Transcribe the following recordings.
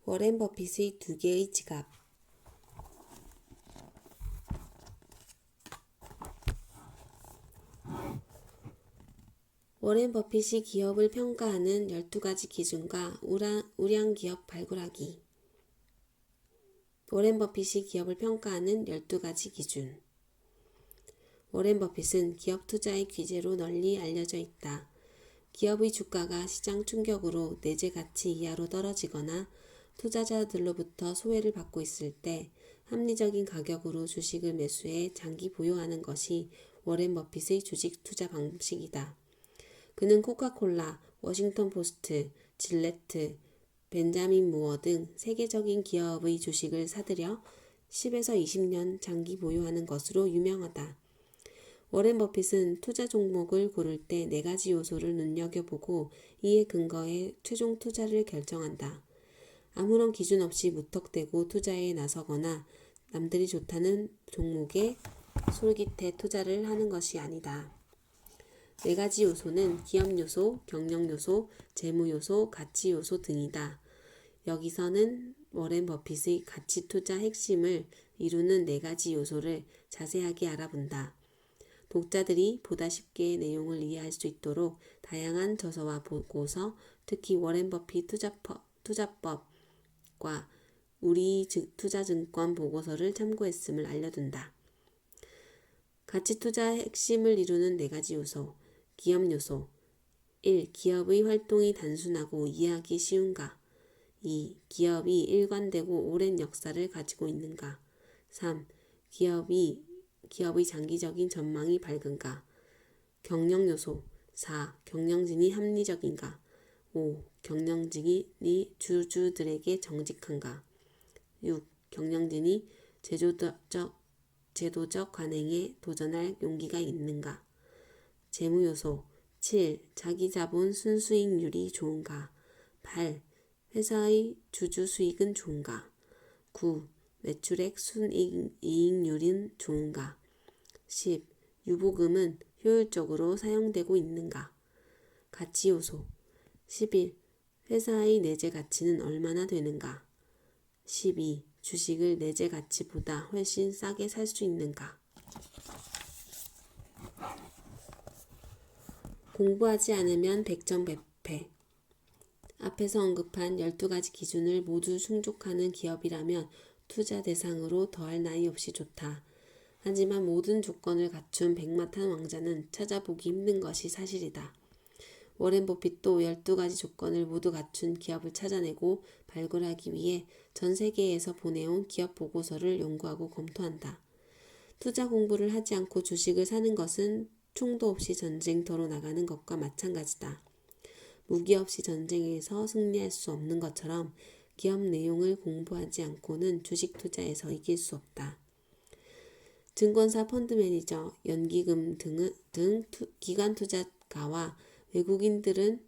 워렌 버핏의 두 개의 지갑. 워렌 버핏이 기업을 평가하는 12가지 기준과 우량 기업 발굴하기. 워렌 버핏이 기업을 평가하는 12가지 기준. 워렌 버핏은 기업 투자의 귀재로 널리 알려져 있다. 기업의 주가가 시장 충격으로 내재 가치 이하로 떨어지거나 투자자들로부터 소외를 받고 있을 때 합리적인 가격으로 주식을 매수해 장기 보유하는 것이 워렌 버핏의 주식 투자 방식이다. 그는 코카콜라, 워싱턴 포스트, 질레트, 벤자민 무어 등 세계적인 기업의 주식을 사들여 10에서 20년 장기 보유하는 것으로 유명하다. 워렌 버핏은 투자 종목을 고를 때 4가지 요소를 눈여겨보고 이에 근거해 최종 투자를 결정한다. 아무런 기준 없이 무턱대고 투자에 나서거나 남들이 좋다는 종목에 솔깃해 투자를 하는 것이 아니다. 4가지 요소는 기업 요소, 경영 요소, 재무 요소, 가치 요소 등이다. 여기서는 워렌 버핏의 가치 투자 핵심을 이루는 4가지 요소를 자세하게 알아본다. 독자들이 보다 쉽게 내용을 이해할 수 있도록 다양한 저서와 보고서, 특히 워렌 버핏 투자법과 우리 투자증권 보고서를 참고했음을 알려둔다. 가치 투자 핵심을 이루는 4가지 요소. 기업 요소. 1. 기업의 활동이 단순하고 이해하기 쉬운가? 2. 기업이 일관되고 오랜 역사를 가지고 있는가? 3. 기업의 장기적인 전망이 밝은가? 경영 요소. 4. 경영진이 합리적인가? 5. 경영진이 주주들에게 정직한가? 6. 경영진이 제도적 관행에 도전할 용기가 있는가? 재무 요소. 7. 자기 자본 순수익률이 좋은가? 8. 회사의 주주 수익은 좋은가? 9. 매출액 순이익률은 좋은가? 10. 유보금은 효율적으로 사용되고 있는가? 가치 요소. 11. 회사의 내재 가치는 얼마나 되는가? 12. 주식을 내재 가치보다 훨씬 싸게 살 수 있는가? 공부하지 않으면 백전백패. 앞에서 언급한 12가지 기준을 모두 충족하는 기업이라면 투자 대상으로 더할 나위 없이 좋다. 하지만 모든 조건을 갖춘 백마탄 왕자는 찾아보기 힘든 것이 사실이다. 워렌 버핏도 12가지 조건을 모두 갖춘 기업을 찾아내고 발굴하기 위해 전 세계에서 보내온 기업 보고서를 연구하고 검토한다. 투자 공부를 하지 않고 주식을 사는 것은 총도 없이 전쟁터로 나가는 것과 마찬가지다. 무기 없이 전쟁에서 승리할 수 없는 것처럼 기업 내용을 공부하지 않고는 주식 투자에서 이길 수 없다. 증권사 펀드 매니저, 연기금 등 기관 투자가와 외국인들은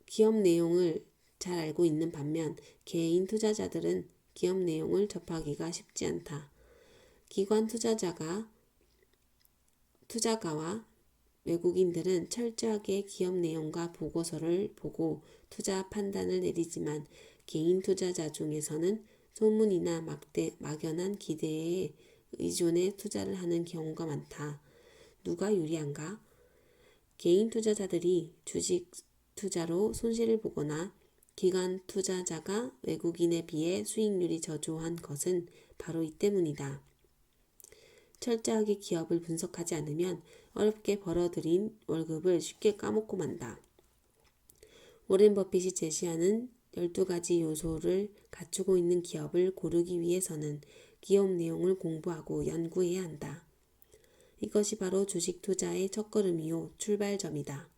기업 내용을 잘 알고 있는 반면 개인 투자자들은 기업 내용을 접하기가 쉽지 않다. 기관 투자가와 외국인들은 철저하게 기업 내용과 보고서를 보고 투자 판단을 내리지만 개인 투자자 중에서는 소문이나 막연한 기대에 의존해 투자를 하는 경우가 많다. 누가 유리한가? 개인 투자자들이 주식 투자로 손실을 보거나 기관 투자자가 외국인에 비해 수익률이 저조한 것은 바로 이 때문이다. 철저하게 기업을 분석하지 않으면 어렵게 벌어들인 월급을 쉽게 까먹고 만다. 워렌 버핏이 제시하는 12가지 요소를 갖추고 있는 기업을 고르기 위해서는 기업 내용을 공부하고 연구해야 한다. 이것이 바로 주식 투자의 첫걸음이요 출발점이다.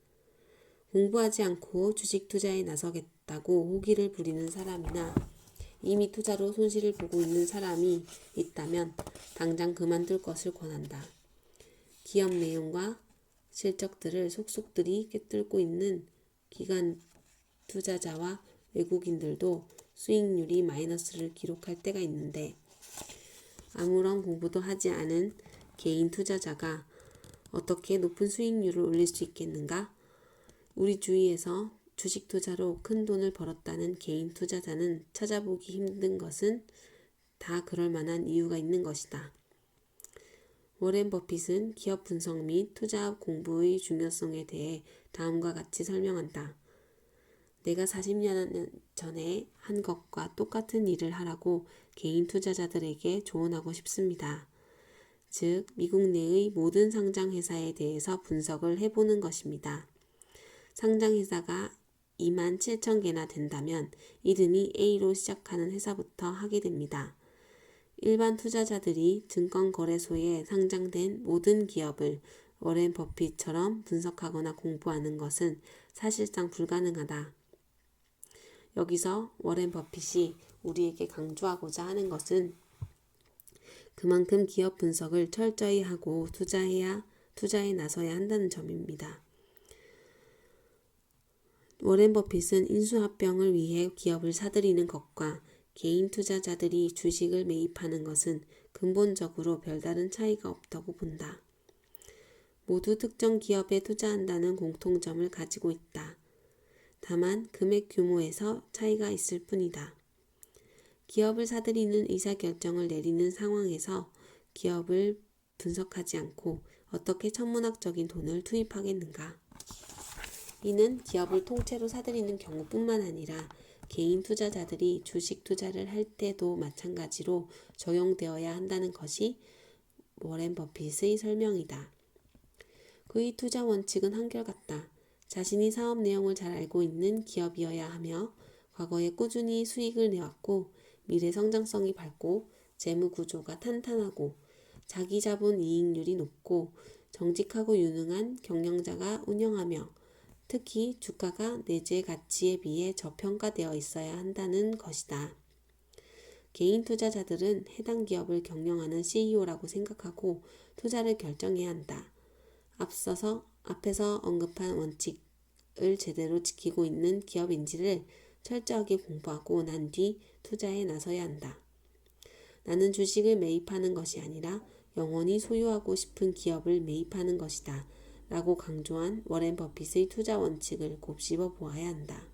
공부하지 않고 주식 투자에 나서겠다고 호기를 부리는 사람이나 이미 투자로 손실을 보고 있는 사람이 있다면 당장 그만둘 것을 권한다. 기업 내용과 실적들을 속속들이 꿰뚫고 있는 기관 투자자와 외국인들도 수익률이 마이너스를 기록할 때가 있는데 아무런 공부도 하지 않은 개인 투자자가 어떻게 높은 수익률을 올릴 수 있겠는가? 우리 주위에서 주식 투자로 큰 돈을 벌었다는 개인 투자자는 찾아보기 힘든 것은 다 그럴 만한 이유가 있는 것이다. 워렌 버핏은 기업 분석 및 투자 공부의 중요성에 대해 다음과 같이 설명한다. 내가 40년 전에 한 것과 똑같은 일을 하라고 개인 투자자들에게 조언하고 싶습니다. 즉, 미국 내의 모든 상장회사에 대해서 분석을 해보는 것입니다. 상장회사가 27,000개나 된다면 이름이 A로 시작하는 회사부터 하게 됩니다. 일반 투자자들이 증권거래소에 상장된 모든 기업을 워렌 버핏처럼 분석하거나 공부하는 것은 사실상 불가능하다. 여기서 워렌 버핏이 우리에게 강조하고자 하는 것은 그만큼 기업 분석을 철저히 하고 투자에 나서야 한다는 점입니다. 워렌 버핏은 인수합병을 위해 기업을 사들이는 것과 개인 투자자들이 주식을 매입하는 것은 근본적으로 별다른 차이가 없다고 본다. 모두 특정 기업에 투자한다는 공통점을 가지고 있다. 다만 금액 규모에서 차이가 있을 뿐이다. 기업을 사들이는 의사결정을 내리는 상황에서 기업을 분석하지 않고 어떻게 천문학적인 돈을 투입하겠는가? 이는 기업을 통째로 사들이는 경우뿐만 아니라 개인 투자자들이 주식 투자를 할 때도 마찬가지로 적용되어야 한다는 것이 워렌 버핏의 설명이다. 그의 투자 원칙은 한결같다. 자신이 사업 내용을 잘 알고 있는 기업이어야 하며 과거에 꾸준히 수익을 내왔고 미래 성장성이 밝고 재무 구조가 탄탄하고 자기 자본 이익률이 높고 정직하고 유능한 경영자가 운영하며 특히 주가가 내재 가치에 비해 저평가되어 있어야 한다는 것이다. 개인 투자자들은 해당 기업을 경영하는 CEO라고 생각하고 투자를 결정해야 한다. 앞에서 언급한 원칙을 제대로 지키고 있는 기업인지를 철저하게 공부하고 난 뒤 투자에 나서야 한다. 나는 주식을 매입하는 것이 아니라 영원히 소유하고 싶은 기업을 매입하는 것이다. 라고 강조한 워렌 버핏의 투자 원칙을 곱씹어 보아야 한다.